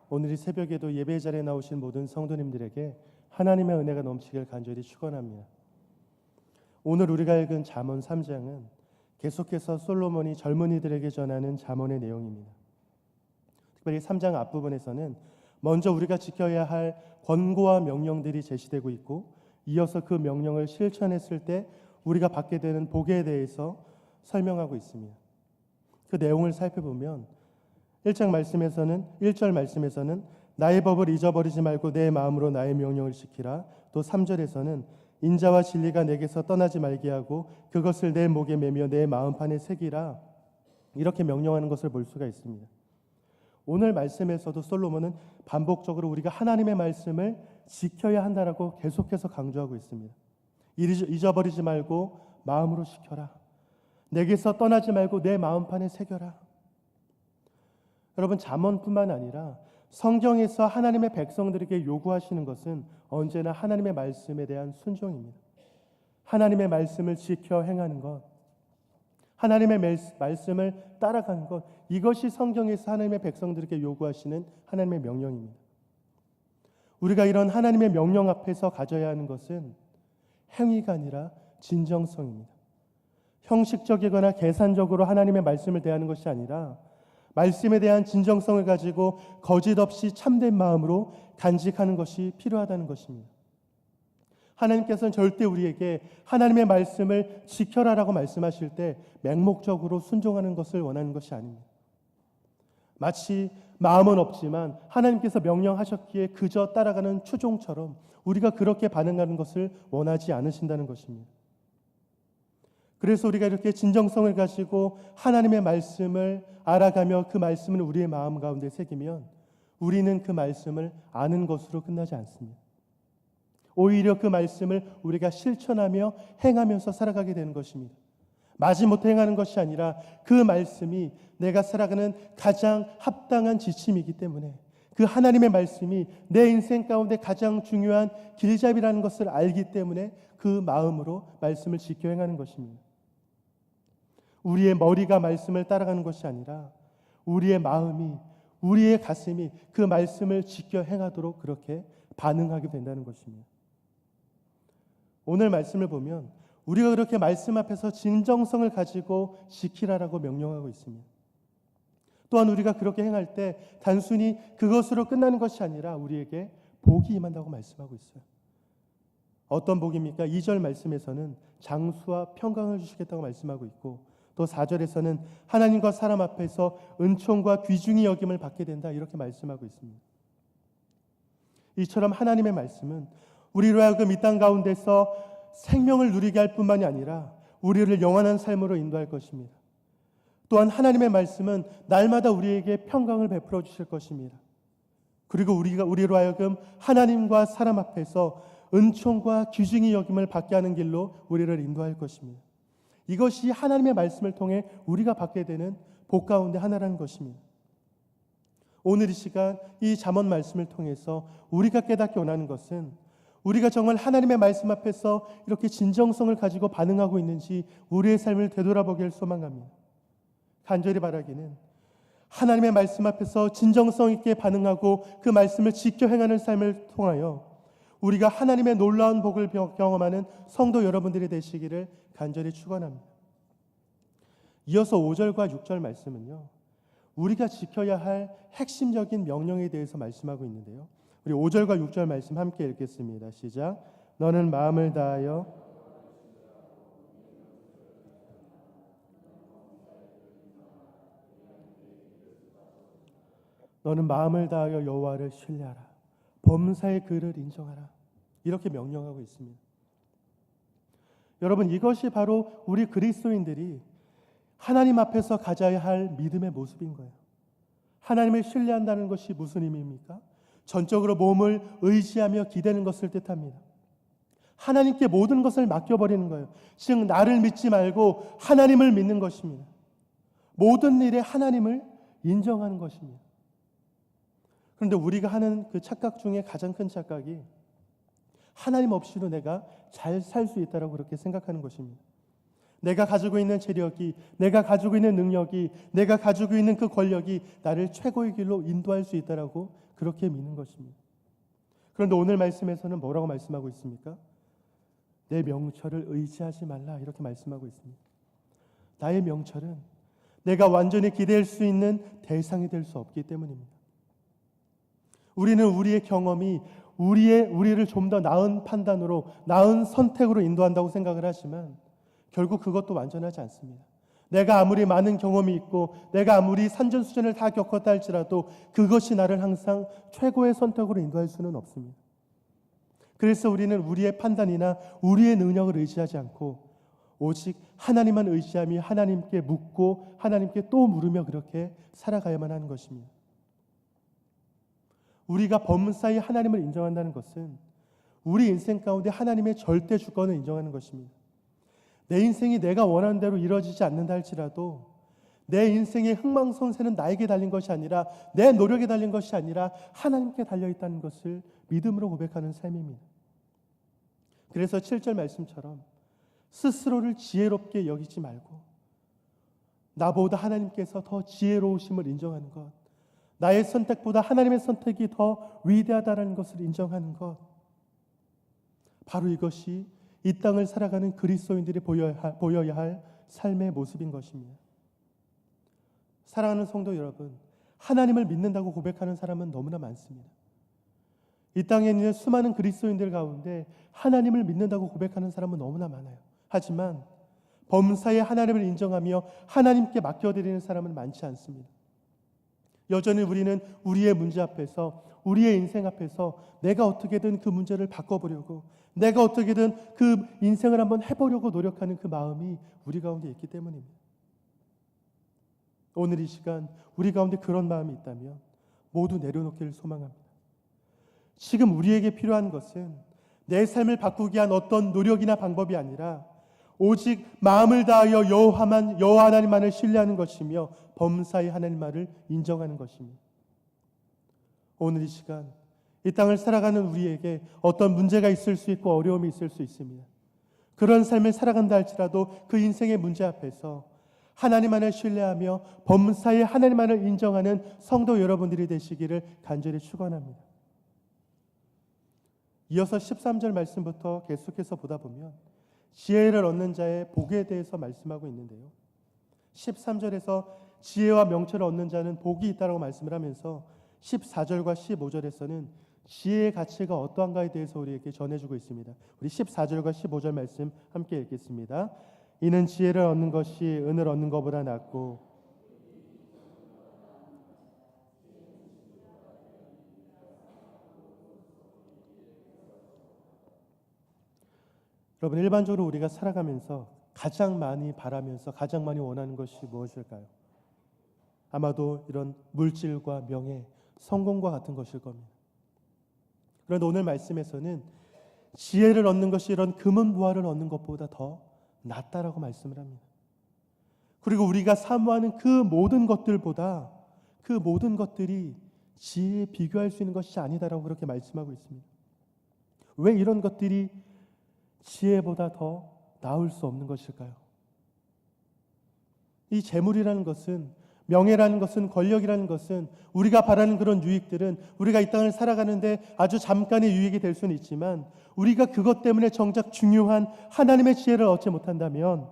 오늘 이 새벽에도 예배 자리에 나오신 모든 성도님들에게 하나님의 은혜가 넘치길 간절히 축원합니다. 오늘 우리가 읽은 잠언 3장은 계속해서 솔로몬이 젊은이들에게 전하는 잠언의 내용입니다. 특별히 3장 앞부분에서는 먼저 우리가 지켜야 할 권고와 명령들이 제시되고 있고, 이어서 그 명령을 실천했을 때 우리가 받게 되는 복에 대해서 설명하고 있습니다. 그 내용을 살펴보면 1절 말씀에서는 나의 법을 잊어버리지 말고 내 마음으로 나의 명령을 지키라. 또 3절에서는 인자와 진리가 내게서 떠나지 말게 하고 그것을 내 목에 매며 내 마음판에 새기라. 이렇게 명령하는 것을 볼 수가 있습니다. 오늘 말씀에서도 솔로몬은 반복적으로 우리가 하나님의 말씀을 지켜야 한다라고 계속해서 강조하고 있습니다. 잊어버리지 말고 마음으로 지켜라. 내게서 떠나지 말고 내 마음판에 새겨라. 여러분, 잠언뿐만 아니라 성경에서 하나님의 백성들에게 요구하시는 것은 언제나 하나님의 말씀에 대한 순종입니다. 하나님의 말씀을 지켜 행하는 것, 하나님의 말씀을 따라가는 것, 이것이 성경에서 하나님의 백성들에게 요구하시는 하나님의 명령입니다. 우리가 이런 하나님의 명령 앞에서 가져야 하는 것은 행위가 아니라 진정성입니다. 형식적이거나 계산적으로 하나님의 말씀을 대하는 것이 아니라 말씀에 대한 진정성을 가지고 거짓 없이 참된 마음으로 간직하는 것이 필요하다는 것입니다. 하나님께서는 절대 우리에게 하나님의 말씀을 지켜라라고 말씀하실 때 맹목적으로 순종하는 것을 원하는 것이 아닙니다. 마치 마음은 없지만 하나님께서 명령하셨기에 그저 따라가는 추종처럼 우리가 그렇게 반응하는 것을 원하지 않으신다는 것입니다. 그래서 우리가 이렇게 진정성을 가지고 하나님의 말씀을 알아가며 그 말씀을 우리의 마음 가운데 새기면 우리는 그 말씀을 아는 것으로 끝나지 않습니다. 오히려 그 말씀을 우리가 실천하며 행하면서 살아가게 되는 것입니다. 마지못해 행하는 것이 아니라 그 말씀이 내가 살아가는 가장 합당한 지침이기 때문에 그 하나님의 말씀이 내 인생 가운데 가장 중요한 길잡이라는 것을 알기 때문에 그 마음으로 말씀을 지켜 행하는 것입니다. 우리의 머리가 말씀을 따라가는 것이 아니라 우리의 마음이, 우리의 가슴이 그 말씀을 지켜 행하도록 그렇게 반응하게 된다는 것입니다. 오늘 말씀을 보면 우리가 그렇게 말씀 앞에서 진정성을 가지고 지키라라고 명령하고 있습니다. 또한 우리가 그렇게 행할 때 단순히 그것으로 끝나는 것이 아니라 우리에게 복이 임한다고 말씀하고 있어요. 어떤 복입니까? 2절 말씀에서는 장수와 평강을 주시겠다고 말씀하고 있고, 또 4절에서는 하나님과 사람 앞에서 은총과 귀중히 여김을 받게 된다, 이렇게 말씀하고 있습니다. 이처럼 하나님의 말씀은 우리로 하여금 이 땅 가운데서 생명을 누리게 할 뿐만이 아니라 우리를 영원한 삶으로 인도할 것입니다. 또한 하나님의 말씀은 날마다 우리에게 평강을 베풀어 주실 것입니다. 그리고 우리로 하여금 하나님과 사람 앞에서 은총과 귀중히 여김을 받게 하는 길로 우리를 인도할 것입니다. 이것이 하나님의 말씀을 통해 우리가 받게 되는 복 가운데 하나라는 것입니다. 오늘 이 시간 이 잠언 말씀을 통해서 우리가 깨닫기 원하는 것은 우리가 정말 하나님의 말씀 앞에서 이렇게 진정성을 가지고 반응하고 있는지 우리의 삶을 되돌아보기를 소망합니다. 간절히 바라기는 하나님의 말씀 앞에서 진정성 있게 반응하고 그 말씀을 지켜 행하는 삶을 통하여 우리가 하나님의 놀라운 복을 경험하는 성도 여러분들이 되시기를 간절히 축원합니다. 이어서 5절과 6절 말씀은요, 우리가 지켜야 할 핵심적인 명령에 대해서 말씀하고 있는데요, 우리 5절과 6절 말씀 함께 읽겠습니다. 시작. 너는 마음을 다하여 여호와를 신뢰하라. 범사의 그를 인정하라. 이렇게 명령하고 있습니다. 여러분, 이것이 바로 우리 그리스도인들이 하나님 앞에서 가져야 할 믿음의 모습인 거예요. 하나님을 신뢰한다는 것이 무슨 의미입니까? 전적으로 몸을 의지하며 기대는 것을 뜻합니다. 하나님께 모든 것을 맡겨버리는 거예요. 즉 나를 믿지 말고 하나님을 믿는 것입니다. 모든 일에 하나님을 인정하는 것입니다. 그런데 우리가 하는 그 착각 중에 가장 큰 착각이 하나님 없이도 내가 잘 살 수 있다고 그렇게 생각하는 것입니다. 내가 가지고 있는 재력이, 내가 가지고 있는 능력이, 내가 가지고 있는 그 권력이 나를 최고의 길로 인도할 수 있다라고 그렇게 믿는 것입니다. 그런데 오늘 말씀에서는 뭐라고 말씀하고 있습니까? 내 명철을 의지하지 말라 이렇게 말씀하고 있습니다. 나의 명철은 내가 완전히 기댈 수 있는 대상이 될 수 없기 때문입니다. 우리는 우리의 경험이 우리를 좀 더 나은 판단으로, 나은 선택으로 인도한다고 생각을 하지만 결국 그것도 완전하지 않습니다. 내가 아무리 많은 경험이 있고 내가 아무리 산전수전을 다 겪었다 할지라도 그것이 나를 항상 최고의 선택으로 인도할 수는 없습니다. 그래서 우리는 우리의 판단이나 우리의 능력을 의지하지 않고 오직 하나님만 의지하며 하나님께 묻고 하나님께 또 물으며 그렇게 살아가야만 하는 것입니다. 우리가 범사에 하나님을 인정한다는 것은 우리 인생 가운데 하나님의 절대 주권을 인정하는 것입니다. 내 인생이 내가 원하는 대로 이루어지지 않는다 할지라도 내 인생의 흥망성쇠는 나에게 달린 것이 아니라, 내 노력에 달린 것이 아니라 하나님께 달려있다는 것을 믿음으로 고백하는 삶입니다. 그래서 7절 말씀처럼 스스로를 지혜롭게 여기지 말고 나보다 하나님께서 더 지혜로우심을 인정하는 것, 나의 선택보다 하나님의 선택이 더 위대하다는 것을 인정하는 것, 바로 이것이 이 땅을 살아가는 그리스도인들이 보여야 할 삶의 모습인 것입니다. 사랑하는 성도 여러분, 하나님을 믿는다고 고백하는 사람은 너무나 많습니다. 이 땅에 있는 수많은 그리스도인들 가운데 하나님을 믿는다고 고백하는 사람은 너무나 많아요. 하지만 범사에 하나님을 인정하며 하나님께 맡겨드리는 사람은 많지 않습니다. 여전히 우리는 우리의 문제 앞에서, 우리의 인생 앞에서 내가 어떻게든 그 문제를 바꿔보려고, 내가 어떻게든 그 인생을 한번 해보려고 노력하는 그 마음이 우리 가운데 있기 때문입니다. 오늘 이 시간 우리 가운데 그런 마음이 있다면 모두 내려놓기를 소망합니다. 지금 우리에게 필요한 것은 내 삶을 바꾸기 위한 어떤 노력이나 방법이 아니라 오직 마음을 다하여 여호와 하나님만을 신뢰하는 것이며 범사의 하나님만을 인정하는 것입니다. 오늘 이 시간 이 땅을 살아가는 우리에게 어떤 문제가 있을 수 있고 어려움이 있을 수 있습니다. 그런 삶을 살아간다 할지라도 그 인생의 문제 앞에서 하나님만을 신뢰하며 범사의 하나님만을 인정하는 성도 여러분들이 되시기를 간절히 축원합니다. 이어서 13절 말씀부터 계속해서 보다 보면 지혜를 얻는 자의 복에 대해서 말씀하고 있는데요. 13절에서 지혜와 명철을 얻는 자는 복이 있다고 말씀을 하면서 14절과 15절에서는 지혜의 가치가 어떠한가에 대해서 우리에게 전해주고 있습니다. 우리 14절과 15절 말씀 함께 읽겠습니다. 이는 지혜를 얻는 것이 은을 얻는 것보다 낫고 여러분, 일반적으로 우리가 살아가면서 가장 많이 바라면서 가장 많이 원하는 것이 무엇일까요? 아마도 이런 물질과 명예, 성공과 같은 것일 겁니다. 그런데 오늘 말씀에서는 지혜를 얻는 것이 이런 금은보화를 얻는 것보다 더 낫다라고 말씀을 합니다. 그리고 우리가 사모하는 그 모든 것들보다 그 모든 것들이 지혜에 비교할 수 있는 것이 아니다라고 그렇게 말씀하고 있습니다. 왜 이런 것들이 지혜보다 더 나을 수 없는 것일까요? 이 재물이라는 것은, 명예라는 것은, 권력이라는 것은, 우리가 바라는 그런 유익들은 우리가 이 땅을 살아가는데 아주 잠깐의 유익이 될 수는 있지만 우리가 그것 때문에 정작 중요한 하나님의 지혜를 얻지 못한다면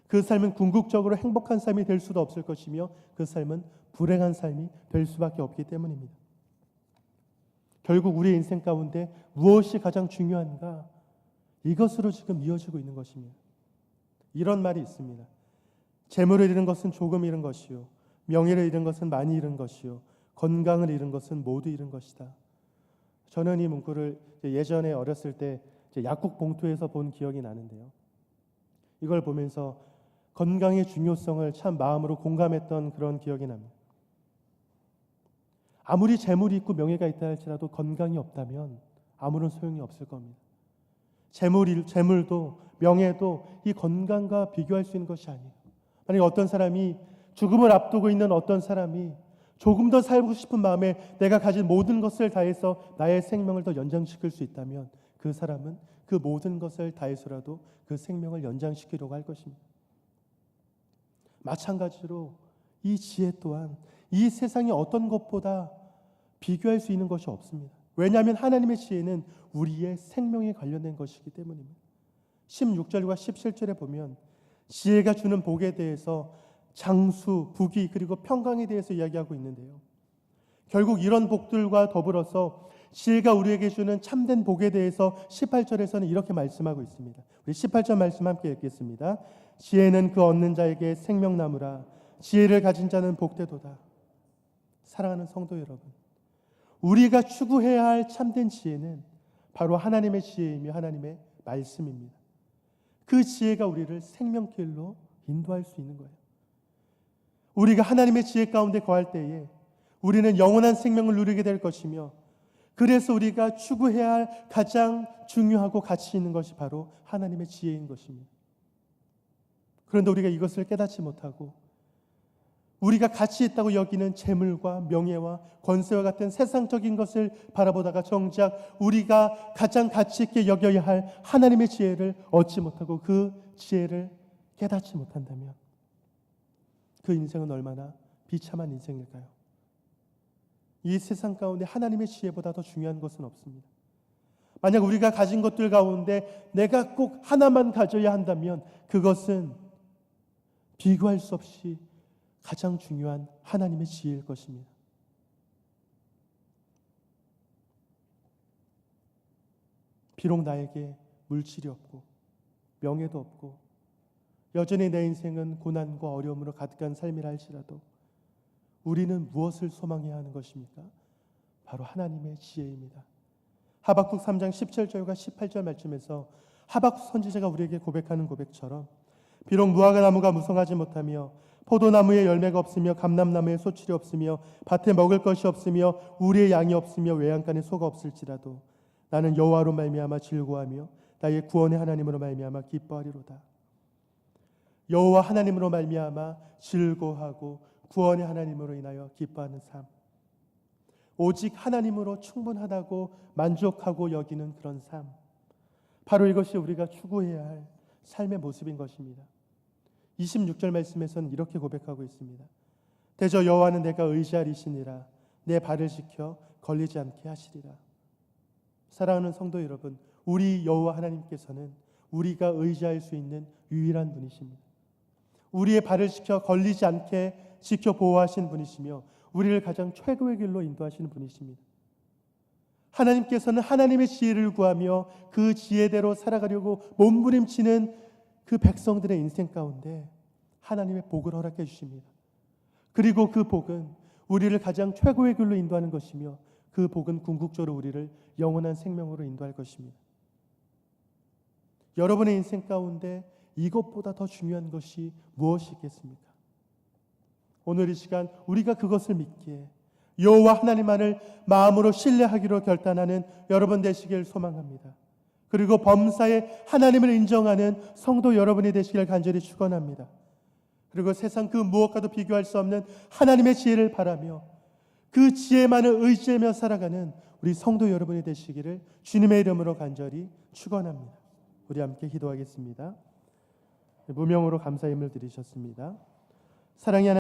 그 삶은 궁극적으로 행복한 삶이 될 수도 없을 것이며 그 삶은 불행한 삶이 될 수밖에 없기 때문입니다. 결국 우리의 인생 가운데 무엇이 가장 중요한가? 이것으로 지금 이어지고 있는 것입니다. 이런 말이 있습니다. 재물을 잃은 것은 조금 잃은 것이요, 명예를 잃은 것은 많이 잃은 것이요, 건강을 잃은 것은 모두 잃은 것이다. 저는 이 문구를 예전에 어렸을 때 약국 봉투에서 본 기억이 나는데요. 이걸 보면서 건강의 중요성을 참 마음으로 공감했던 그런 기억이 납니다. 아무리 재물이 있고 명예가 있다 할지라도 건강이 없다면 아무런 소용이 없을 겁니다. 재물도 명예도 이 건강과 비교할 수 있는 것이 아니에요. 만약 어떤 사람이 죽음을 앞두고 있는 어떤 사람이 조금 더 살고 싶은 마음에 내가 가진 모든 것을 다해서 나의 생명을 더 연장시킬 수 있다면 그 사람은 그 모든 것을 다해서라도 그 생명을 연장시키려고 할 것입니다. 마찬가지로 이 지혜 또한 이 세상의 어떤 것보다 비교할 수 있는 것이 없습니다. 왜냐하면 하나님의 지혜는 우리의 생명에 관련된 것이기 때문입니다. 16절과 17절에 보면 지혜가 주는 복에 대해서 장수, 부귀 그리고 평강에 대해서 이야기하고 있는데요. 결국 이런 복들과 더불어서 지혜가 우리에게 주는 참된 복에 대해서 18절에서는 이렇게 말씀하고 있습니다. 우리 18절 말씀 함께 읽겠습니다. 지혜는 그 얻는 자에게 생명나무라. 지혜를 가진 자는 복되도다. 사랑하는 성도 여러분, 우리가 추구해야 할 참된 지혜는 바로 하나님의 지혜이며 하나님의 말씀입니다. 그 지혜가 우리를 생명길로 인도할 수 있는 거예요. 우리가 하나님의 지혜 가운데 거할 때에 우리는 영원한 생명을 누리게 될 것이며, 그래서 우리가 추구해야 할 가장 중요하고 가치 있는 것이 바로 하나님의 지혜인 것입니다. 그런데 우리가 이것을 깨닫지 못하고 우리가 가치 있다고 여기는 재물과 명예와 권세와 같은 세상적인 것을 바라보다가 정작 우리가 가장 가치 있게 여겨야 할 하나님의 지혜를 얻지 못하고 그 지혜를 깨닫지 못한다면 그 인생은 얼마나 비참한 인생일까요? 이 세상 가운데 하나님의 지혜보다 더 중요한 것은 없습니다. 만약 우리가 가진 것들 가운데 내가 꼭 하나만 가져야 한다면 그것은 비교할 수 없이 가장 중요한 하나님의 지혜일 것입니다. 비록 나에게 물질이 없고 명예도 없고 여전히 내 인생은 고난과 어려움으로 가득한 삶이라 할지라도 우리는 무엇을 소망해야 하는 것입니까? 바로 하나님의 지혜입니다. 하박국 3장 17절과 18절 말씀에서 하박국 선지자가 우리에게 고백하는 고백처럼 비록 무화과 나무가 무성하지 못하며 포도나무에 열매가 없으며 감람나무에 소출이 없으며 밭에 먹을 것이 없으며 우리의 양이 없으며 외양간에 소가 없을지라도 나는 여호와로 말미암아 즐거워하며 나의 구원의 하나님으로 말미암아 기뻐하리로다. 여호와 하나님으로 말미암아 즐거워하고 구원의 하나님으로 인하여 기뻐하는 삶, 오직 하나님으로 충분하다고 만족하고 여기는 그런 삶, 바로 이것이 우리가 추구해야 할 삶의 모습인 것입니다. 26절 말씀에서는 이렇게 고백하고 있습니다. 대저 여호와는 내가 의지하리시니라. 내 발을 지켜 걸리지 않게 하시리라. 사랑하는 성도 여러분, 우리 여호와 하나님께서는 우리가 의지할 수 있는 유일한 분이십니다. 우리의 발을 지켜 걸리지 않게 지켜 보호하시는 분이시며 우리를 가장 최고의 길로 인도하시는 분이십니다. 하나님께서는 하나님의 지혜를 구하며 그 지혜대로 살아가려고 몸부림치는 그 백성들의 인생 가운데 하나님의 복을 허락해 주십니다. 그리고 그 복은 우리를 가장 최고의 길로 인도하는 것이며 그 복은 궁극적으로 우리를 영원한 생명으로 인도할 것입니다. 여러분의 인생 가운데 이것보다 더 중요한 것이 무엇이 있겠습니까? 오늘 이 시간 우리가 그것을 믿기에 여호와 하나님만을 마음으로 신뢰하기로 결단하는 여러분 되시길 소망합니다. 그리고 범사에 하나님을 인정하는 성도 여러분이 되시길 간절히 축원합니다. 그리고 세상 그 무엇과도 비교할 수 없는 하나님의 지혜를 바라며 그 지혜만을 의지하며 살아가는 우리 성도 여러분이 되시기를 주님의 이름으로 간절히 축원합니다. 우리 함께 기도하겠습니다. 무명으로 감사의 힘을 드리셨습니다. 사랑의 하나님,